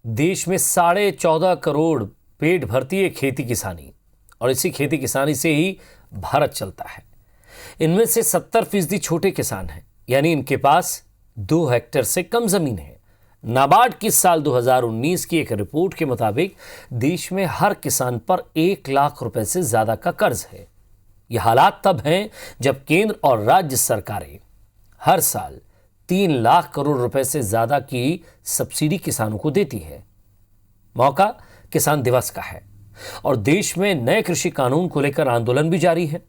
देश में 14.5 करोड़ पेट भरती है खेती किसानी, और इसी खेती किसानी से ही भारत चलता है। इनमें से 70% छोटे किसान हैं, यानी इनके पास 2 हेक्टेयर से कम जमीन है। नाबार्ड की साल 2019 की एक रिपोर्ट के मुताबिक देश में हर किसान पर 1 लाख रुपए से ज्यादा का कर्ज है। यह हालात तब हैं जब केंद्र और राज्य सरकारें हर साल 3 लाख करोड़ रुपए से ज्यादा की सब्सिडी किसानों को देती है। मौका किसान दिवस का है और देश में नए कृषि कानून को लेकर आंदोलन भी जारी है।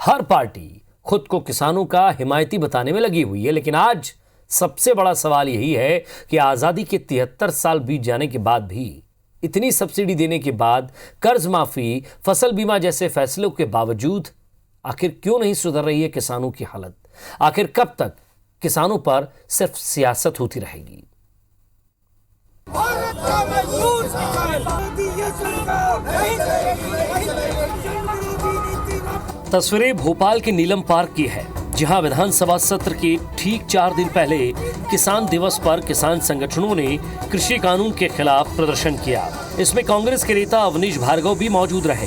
हर पार्टी खुद को किसानों का हिमायती बताने में लगी हुई है, लेकिन आज सबसे बड़ा सवाल यही है कि आजादी के 73 साल बीत जाने के बाद भी, इतनी सब्सिडी देने के बाद, कर्ज माफी, फसल बीमा जैसे फैसलों के बावजूद आखिर क्यों नहीं सुधर रही है किसानों की हालत? आखिर कब तक किसानों पर सिर्फ सियासत होती रहेगी? तस्वीरें भोपाल के नीलम पार्क की है, जहां विधानसभा सत्र के ठीक 4 दिन पहले किसान दिवस पर किसान संगठनों ने कृषि कानून के खिलाफ प्रदर्शन किया। इसमें कांग्रेस के नेता अवनीश भार्गव भी मौजूद रहे,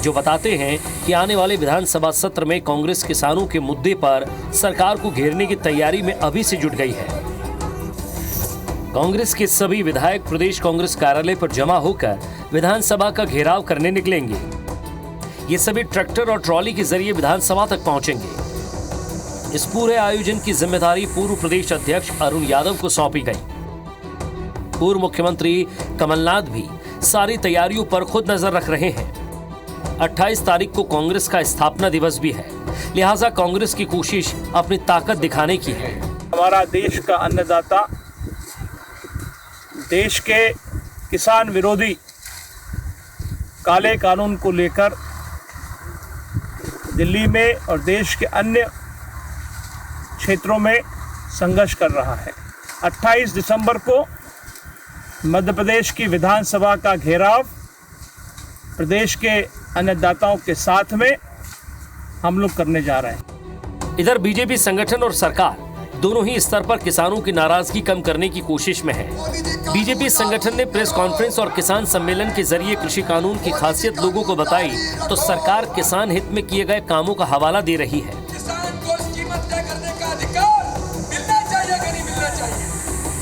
जो बताते हैं कि आने वाले विधानसभा सत्र में कांग्रेस किसानों के मुद्दे पर सरकार को घेरने की तैयारी में अभी से जुट गई है। कांग्रेस के सभी विधायक प्रदेश कांग्रेस कार्यालय पर जमा होकर विधानसभा का घेराव करने निकलेंगे। ये सभी ट्रैक्टर और ट्रॉली के जरिए विधानसभा तक पहुंचेंगे। इस पूरे आयोजन की जिम्मेदारी पूर्व प्रदेश अध्यक्ष अरुण यादव को सौंपी गई। पूर्व मुख्यमंत्री कमलनाथ भी सारी तैयारियों पर खुद नजर रख रहे हैं। 28 तारीख को कांग्रेस का स्थापना दिवस भी है, लिहाजा कांग्रेस की कोशिश अपनी ताकत दिखाने की है। हमारा देश का अन्नदाता, देश के किसान विरोधी काले कानून को लेकर दिल्ली में और देश के अन्य क्षेत्रों में संघर्ष कर रहा है। 28 दिसंबर को मध्य प्रदेश की विधानसभा का घेराव प्रदेश के अन्नदाताओं के साथ में हम लोग करने जा रहे हैं। इधर बीजेपी संगठन और सरकार दोनों ही स्तर पर किसानों की नाराजगी कम करने की कोशिश में है। बीजेपी संगठन ने प्रेस कॉन्फ्रेंस और किसान सम्मेलन के जरिए कृषि कानून की खासियत लोगों को बताई, तो सरकार किसान हित में किए गए कामों का हवाला दे रही है। किसान को कीमत तय करने का अधिकार मिलना चाहिए कि नहीं मिलना चाहिए?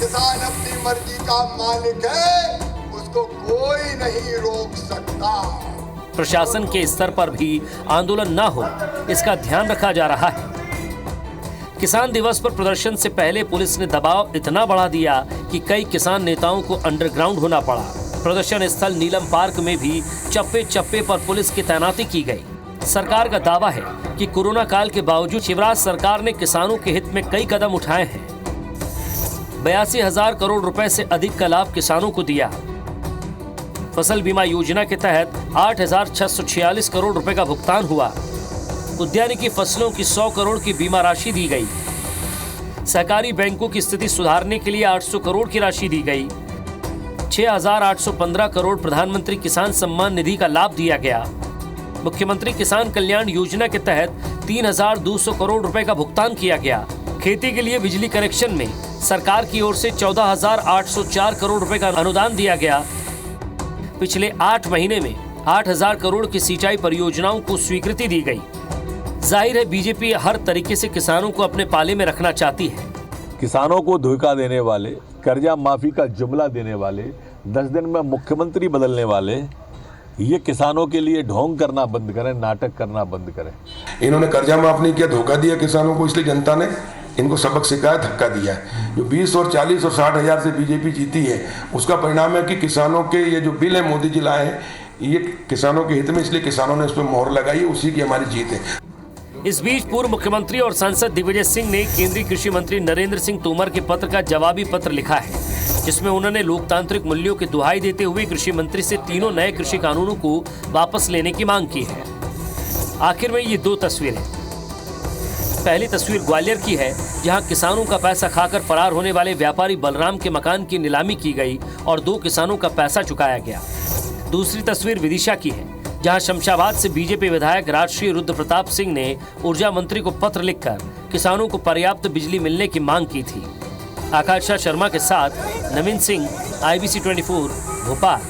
किसान अपनी मर्जी का मालिक है, उसको कोई नहीं रोक सकता। प्रशासन के स्तर पर भी आंदोलन न हो, इसका ध्यान रखा जा रहा है। किसान दिवस पर प्रदर्शन से पहले पुलिस ने दबाव इतना बढ़ा दिया कि कई किसान नेताओं को अंडरग्राउंड होना पड़ा। प्रदर्शन स्थल नीलम पार्क में भी चप्पे चप्पे पर पुलिस की तैनाती की गई। सरकार का दावा है कि कोरोना काल के बावजूद शिवराज सरकार ने किसानों के हित में कई कदम उठाए हैं। 82,000 करोड़ रुपए से अधिक का लाभ किसानों को दिया। फसल बीमा योजना के तहत 8,646 करोड़ रुपए का भुगतान हुआ। उद्यानिकी फसलों की 100 करोड़ की बीमा राशि दी गई। सहकारी बैंकों की स्थिति सुधारने के लिए 800 करोड़ की राशि दी गई। 6,815 करोड़ प्रधानमंत्री किसान सम्मान निधि का लाभ दिया गया। मुख्यमंत्री किसान कल्याण योजना के तहत 3,200 करोड़ रुपए का भुगतान किया गया। खेती के लिए बिजली कनेक्शन में सरकार की ओर से 14,804 करोड़ रुपए का अनुदान दिया गया। पिछले 8 महीने में 8,000 करोड़ की सिंचाई परियोजनाओं को स्वीकृति दी गई। जाहिर है बीजेपी हर तरीके से किसानों को अपने पाले में रखना चाहती है। किसानों को धोखा देने वाले, कर्जा माफी का जुमला देने वाले, 10 दिन में मुख्यमंत्री बदलने वाले, ये किसानों के लिए ढोंग करना बंद करें, नाटक करना बंद करें। इन्होंने कर्जा माफ नहीं किया, धोखा दिया किसानों को, इसलिए जनता ने इनको सबक सिखाया, धक्का दिया है। जो 20 और 40 और 60 हजार से बीजेपी जीती है, उसका परिणाम है कि किसानों के ये जो बिल है मोदी जी लाए हैं, ये किसानों के हित में, इसलिए किसानों ने उस पर मोहर लगाई, उसी की हमारी जीत है। इस बीच पूर्व मुख्यमंत्री और सांसद दिग्विजय सिंह ने केंद्रीय कृषि मंत्री नरेंद्र सिंह तोमर के पत्र का जवाबी पत्र लिखा है, जिसमें उन्होंने लोकतांत्रिक मूल्यों की दुहाई देते हुए कृषि मंत्री से तीनों नए कृषि कानूनों को वापस लेने की मांग की है। आखिर में ये 2 तस्वीरें। पहली तस्वीर ग्वालियर की है, जहां किसानों का पैसा खाकर फरार होने वाले व्यापारी बलराम के मकान की नीलामी की गई और 2 किसानों का पैसा चुकाया गया। दूसरी तस्वीर विदिशा की है, जहां शमशाबाद से बीजेपी विधायक राजश्री रुद्र प्रताप सिंह ने ऊर्जा मंत्री को पत्र लिखकर किसानों को पर्याप्त बिजली मिलने की मांग की थी। आकांक्षा शर्मा के साथ नवीन सिंह, IBC 24 भोपाल।